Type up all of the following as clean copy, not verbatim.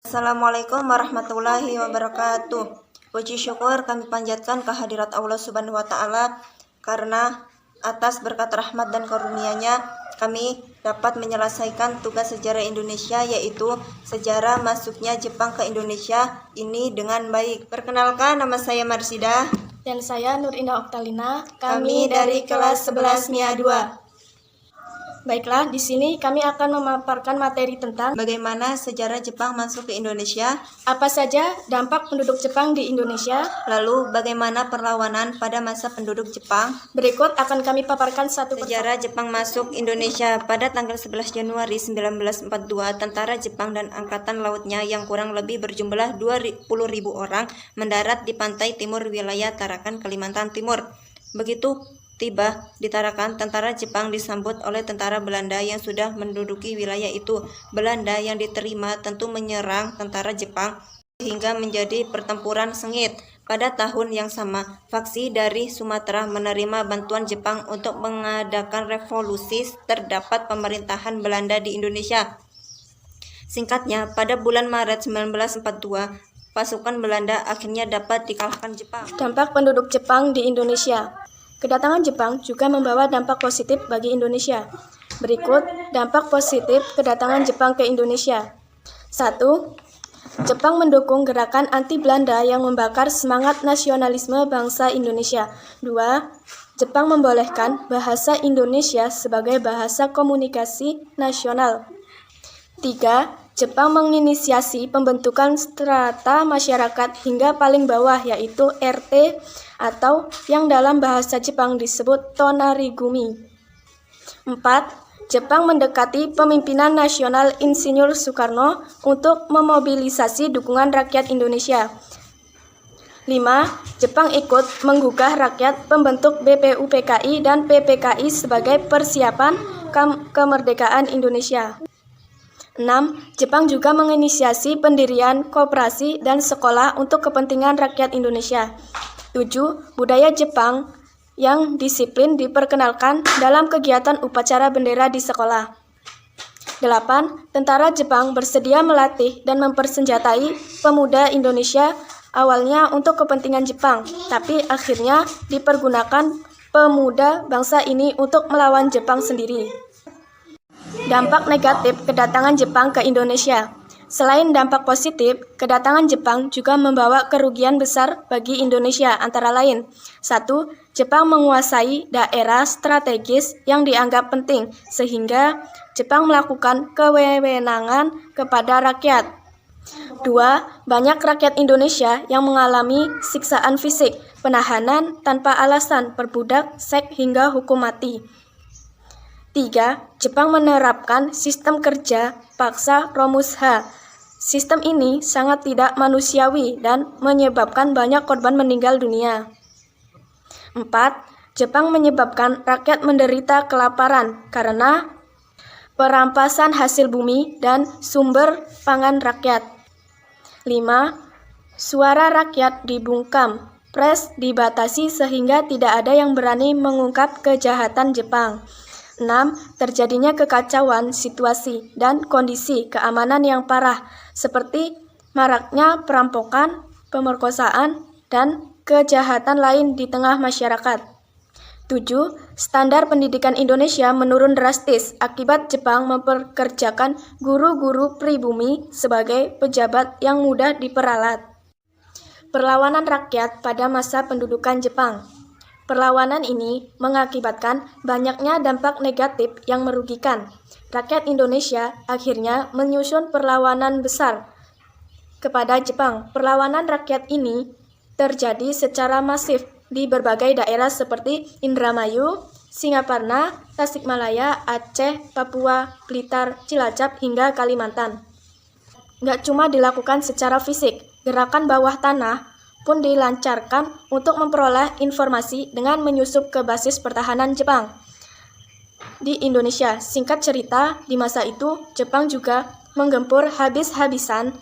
Assalamualaikum warahmatullahi wabarakatuh. Puji syukur kami panjatkan kehadirat Allah Subhanahu wa Ta'ala, karena atas berkat rahmat dan karunia-Nya kami dapat menyelesaikan tugas sejarah Indonesia, yaitu sejarah masuknya Jepang ke Indonesia ini dengan baik. Perkenalkan, nama saya Marsida. Dan saya Nur Indah Oktalina. Kami dari kelas 11 MIA 2. Baiklah, di sini kami akan memaparkan materi tentang Bagaimana sejarah Jepang masuk ke Indonesia, apa saja dampak penduduk Jepang di Indonesia. lalu bagaimana perlawanan pada masa penduduk Jepang. Berikut akan kami paparkan satu persatu. Sejarah Jepang masuk Indonesia. Pada tanggal 11 Januari 1942, tentara Jepang dan angkatan lautnya yang kurang lebih berjumlah 20.000 orang mendarat di pantai timur wilayah Tarakan, Kalimantan Timur. Begitu tiba di Tarakan, tentara Jepang disambut oleh tentara Belanda yang sudah menduduki wilayah itu. Belanda yang diterima tentu menyerang tentara Jepang sehingga menjadi pertempuran sengit. Pada tahun yang sama, faksi dari Sumatera menerima bantuan Jepang untuk mengadakan revolusi terhadap pemerintahan Belanda di Indonesia. Singkatnya, pada bulan Maret 1942, pasukan Belanda akhirnya dapat dikalahkan Jepang. Dampak penduduk Jepang di Indonesia. Kedatangan Jepang juga membawa dampak positif bagi Indonesia. Berikut dampak positif kedatangan Jepang ke Indonesia. 1. Jepang mendukung gerakan anti Belanda yang membakar semangat nasionalisme bangsa Indonesia. 2. Jepang membolehkan bahasa Indonesia sebagai bahasa komunikasi nasional. 3. Jepang menginisiasi pembentukan strata masyarakat hingga paling bawah, yaitu RT atau yang dalam bahasa Jepang disebut Tonarigumi. 4. Jepang mendekati pemimpinan nasional Insinyur Soekarno untuk memobilisasi dukungan rakyat Indonesia. 5. Jepang ikut menggugah rakyat pembentuk BPUPKI dan PPKI sebagai persiapan kemerdekaan Indonesia. 6. Jepang juga menginisiasi pendirian koperasi dan sekolah untuk kepentingan rakyat Indonesia. 7. Budaya Jepang yang disiplin diperkenalkan dalam kegiatan upacara bendera di sekolah. 8. Tentara Jepang bersedia melatih dan mempersenjatai pemuda Indonesia, awalnya untuk kepentingan Jepang, tapi akhirnya dipergunakan pemuda bangsa ini untuk melawan Jepang sendiri. Dampak negatif kedatangan Jepang ke Indonesia. Selain dampak positif, kedatangan Jepang juga membawa kerugian besar bagi Indonesia, antara lain: 1. Jepang menguasai daerah strategis yang dianggap penting, sehingga Jepang melakukan kewenangan kepada rakyat. 2. Banyak rakyat Indonesia yang mengalami siksaan fisik, penahanan tanpa alasan, perbudak, seks hingga hukum mati. 3. Jepang menerapkan sistem kerja paksa Romus H. Sistem ini sangat tidak manusiawi dan menyebabkan banyak korban meninggal dunia. 4. Jepang menyebabkan rakyat menderita kelaparan karena perampasan hasil bumi dan sumber pangan rakyat. 5. Suara rakyat dibungkam, pers dibatasi sehingga tidak ada yang berani mengungkap kejahatan Jepang. 6. Terjadinya kekacauan situasi dan kondisi keamanan yang parah, seperti maraknya perampokan, pemerkosaan, dan kejahatan lain di tengah masyarakat. 7. Standar pendidikan Indonesia menurun drastis akibat Jepang memperkerjakan guru-guru pribumi sebagai pejabat yang mudah diperalat. Perlawanan rakyat pada masa pendudukan Jepang. Perlawanan ini mengakibatkan banyaknya dampak negatif yang merugikan. Rakyat Indonesia akhirnya menyusun perlawanan besar kepada Jepang. Perlawanan rakyat ini terjadi secara masif di berbagai daerah seperti Indramayu, Singaparna, Tasikmalaya, Aceh, Papua, Blitar, Cilacap, hingga Kalimantan. Nggak cuma dilakukan secara fisik, gerakan bawah tanah pun dilancarkan untuk memperoleh informasi dengan menyusup ke basis pertahanan Jepang di Indonesia. Singkat cerita, di masa itu Jepang juga menggempur habis-habisan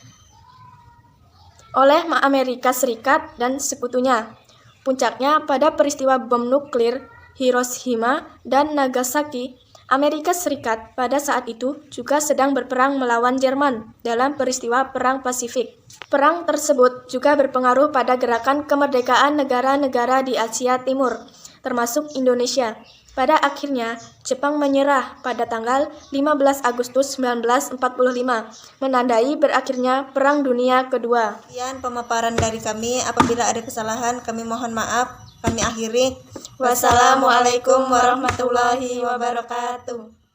oleh Amerika Serikat dan sekutunya. Puncaknya pada peristiwa bom nuklir Hiroshima dan Nagasaki Amerika Serikat pada saat itu juga sedang berperang melawan Jerman dalam peristiwa Perang Pasifik. Perang tersebut juga berpengaruh pada gerakan kemerdekaan negara-negara di Asia Timur, termasuk Indonesia. Pada akhirnya, Jepang menyerah pada tanggal 15 Agustus 1945, menandai berakhirnya Perang Dunia Kedua. Sekian pemaparan dari kami. Apabila ada kesalahan, kami mohon maaf. Kami akhiri. Wassalamualaikum warahmatullahi wabarakatuh.